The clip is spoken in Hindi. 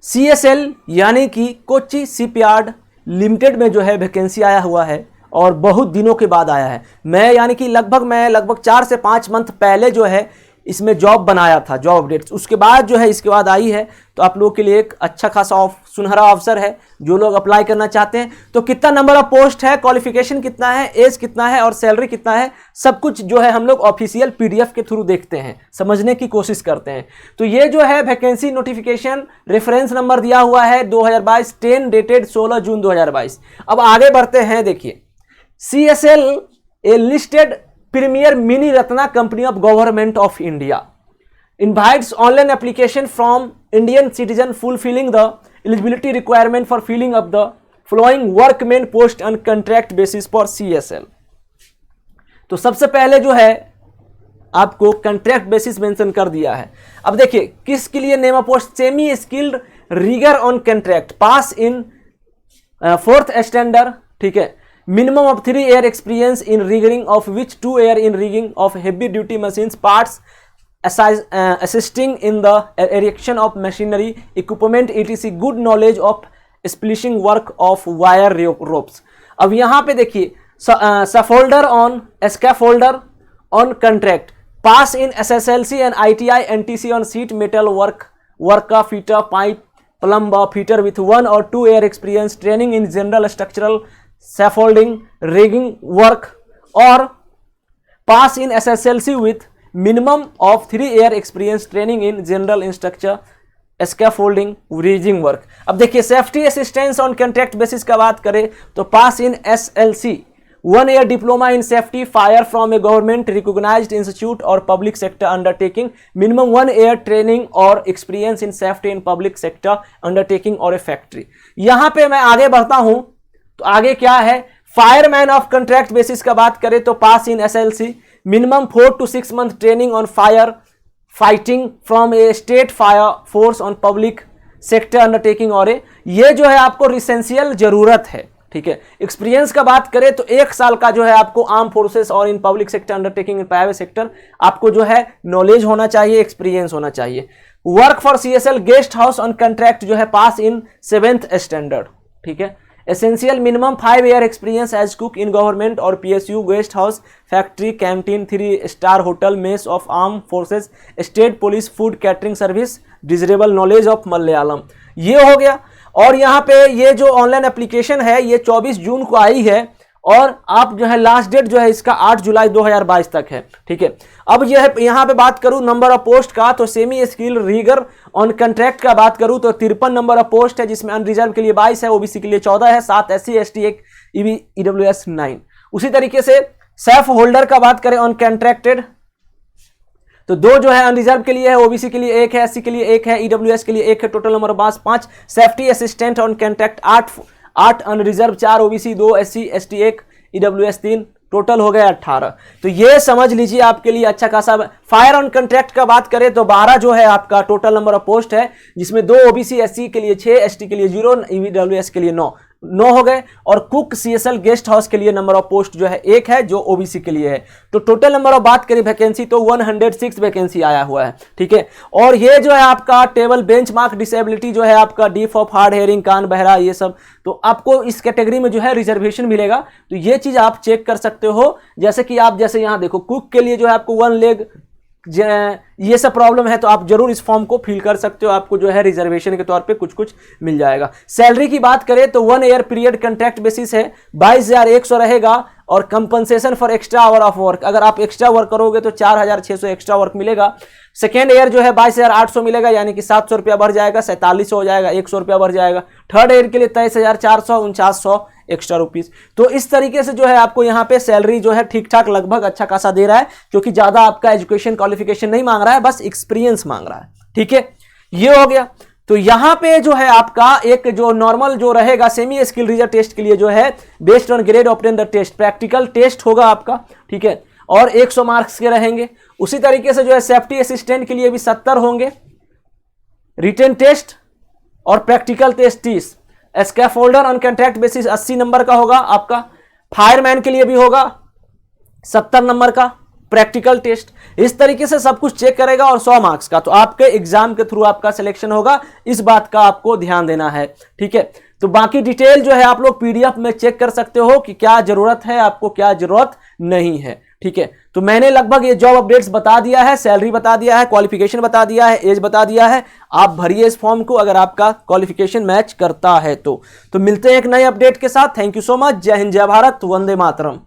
CSL यानी कि कोच्चि शिपयार्ड लिमिटेड में जो है वैकेंसी आया हुआ है और बहुत दिनों के बाद आया है। मैं लगभग 4 से 5 मंथ पहले जो है इसमें जॉब बनाया था, जॉब अपडेट्स, उसके बाद जो है इसके बाद आई है। तो आप लोगों के लिए एक अच्छा खासा सुनहरा अवसर है जो लोग अप्लाई करना चाहते हैं। तो कितना नंबर ऑफ पोस्ट है, क्वालिफिकेशन कितना है, एज कितना है और सैलरी कितना है, सब कुछ जो है हम लोग ऑफिशियल PDF के थ्रू देखते हैं, समझने की कोशिश करते हैं। तो ये जो है वैकेंसी नोटिफिकेशन रेफरेंस नंबर दिया हुआ है 2022 10 डेटेड 16 जून 2022। अब आगे बढ़ते हैं। देखिए, CSL A listed Premier Mini Ratna Company of Government of India invites online application from Indian citizen fulfilling the eligibility requirement for filling up the following workman post on contract basis for CSL। तो सबसे पहले जो है आपको कॉन्ट्रैक्ट बेसिस मेंशन कर दिया है। अब देखिए किसके लिए name of post, semi skilled rigger on contract, pass in 4th standard, ठीक है, minimum of 3 year experience in rigging, of which 2 year in rigging of heavy duty machines parts, assisting in the erection of machinery equipment etc, good knowledge of splitting work of wire ropes। अब यहाँ पे देखिए scaffolder on contract, pass in SSLC and ITI NTC on sheet metal worker, fitter, pipe plumber, fitter with 1 or 2 year experience, training in general structural scaffolding rigging work, or pass in SSLC with minimum of 3 year experience, training in general structure scaffolding rigging work। अब देखिए safety assistance on contract basis का बात करें तो पास इन SLC 1 year diploma in safety fire from a government recognized institute or public sector undertaking, minimum 1 year training or experience in safety in public sector undertaking or a factory। यहां पे मैं आगे बढ़ता हूं तो आगे क्या है, फायरमैन ऑफ कॉन्ट्रैक्ट बेसिस का बात करें तो पास इन SLC, minimum 4 to 6 month training on fire fighting from A state fire force on public sector undertaking, और ये जो है आपको रिसेंशियल जरूरत है, ठीक है। एक्सपीरियंस का बात करें तो 1 साल का जो है आपको आर्म फोर्सेस और in public sector undertaking in private sector आपको जो है नॉलेज होना चाहिए, एक्सपीरियंस होना चाहिए। Work for CSL guest house on contract जो है पास इन 7th स्टैंडर्ड, ठीक है। Essential minimum 5 year experience as cook in government और PSU guest house factory canteen 3 star hotel mess of arm forces state police food catering service, desirable knowledge of Malayalam, ये हो गया। और यहाँ पे ये जो ऑनलाइन एप्लीकेशन है ये 24 जून को आई है और आप जो है लास्ट डेट जो है इसका 8 जुलाई 2022 तक है, ठीक है। अब यह यहाँ पे बात करूं नंबर ऑफ पोस्ट का तो semi skill rigger on contract का बात करूं तो 53 नंबर ऑफ पोस्ट है, जिसमें अनरिजर्व के लिए 22 है, OBC के लिए 14 है, 7 SC ST 1 EWS 9। उसी तरीके से सेफ होल्डर का बात करें ऑन कॉन्ट्रैक्टेड तो 2 जो है अनरिजर्व के लिए है, OBC के लिए 1 है, SC के लिए 1 है, EWS के लिए 1 है, total number of 5। Safety assistant on contract 8 unreserved, 4 OBC, 2 SC ST 1 EWS 3, total हो गया 18। तो ये समझ लीजिए आपके लिए अच्छा खासा। फायर ऑन कॉन्ट्रैक्ट का बात करें तो 12 जो है आपका टोटल नंबर ऑफ पोस्ट है, जिसमें 2 OBC SC के लिए 6, ST के लिए 0, EWS के लिए 9 हो गए, और कुक CSL गेस्ट हाउस के लिए नंबर ऑफ पोस्ट जो है 1 है जो OBC के लिए है। तो टोटल नंबर ऑफ बात करें वैकेंसी तो 106 वैकेंसी आया हुआ है, ठीक है। और ये जो है आपका टेबल बेंचमार्क डिसेबिलिटी जो है आपका डीफ ऑफ हार्ड हेयरिंग, कान बहरा, ये सब, तो आपको इस कैटेगरी में जो है रिजर्वेशन मिलेगा। तो ये चीज आप चेक कर सकते हो। जैसे कि आप जैसे यहाँ देखो कुक के लिए जो है आपको 1 लेग ये सब प्रॉब्लम है तो आप जरूर इस फॉर्म को फिल कर सकते हो, आपको जो है रिजर्वेशन के तौर पे कुछ मिल जाएगा। सैलरी की बात करें तो 1 ईयर पीरियड कॉन्ट्रैक्ट बेसिस है, 22,100 रहेगा, और compensation for extra hour of work, अगर आप एक्स्ट्रा वर्क करोगे तो 4,600 एक्स्ट्रा वर्क मिलेगा। सेकेंड ईयर जो है 22,800 मिलेगा, यानी कि 700 रुपया बढ़ जाएगा, 4700 हो जाएगा, 100 रुपया बढ़ जाएगा। थर्ड ईयर के लिए 23,400, 4900 एक्स्ट्रा रुपीज। तो इस तरीके से जो है आपको यहाँ पे सैलरी जो है ठीक ठाक लगभग अच्छा खासा दे रहा है, क्योंकि ज्यादा आपका एजुकेशन क्वालिफिकेशन नहीं मांग रहा है, बस एक्सपीरियंस मांग रहा है, ठीक है। ये हो गया। तो यहाँ पे जो है आपका एक जो नॉर्मल जो रहेगा सेमी स्किल रीजर टेस्ट के लिए जो है based on grade obtain the test, practical test होगा आपका, ठीक है, और 100 मार्क्स के रहेंगे। उसी तरीके से जो है सेफ्टी असिस्टेंट के लिए भी 70 होंगे, रिटन टेस्ट और practical test 30, scaffolder on contract basis 80 number का होगा आपका, फायरमैन के लिए भी होगा 70 नंबर का, प्रैक्टिकल टेस्ट, इस तरीके से सब कुछ चेक करेगा और 100 मार्क्स का। तो आपके एग्जाम के थ्रू आपका सिलेक्शन होगा, इस बात का आपको ध्यान देना है, ठीक है। तो बाकी डिटेल जो है आप लोग पीडीएफ में चेक कर सकते हो कि क्या जरूरत है आपको, क्या जरूरत नहीं है, ठीक है। तो मैंने लगभग ये जॉब अपडेट्स बता दिया है, सैलरी बता दिया है, क्वालिफिकेशन बता दिया है, एज बता दिया है। आप भरिए इस फॉर्म को अगर आपका क्वालिफिकेशन मैच करता है तो मिलते हैं एक नए अपडेट के साथ। Thank you so much. जय हिंद, जय भारत, वंदे मातरम।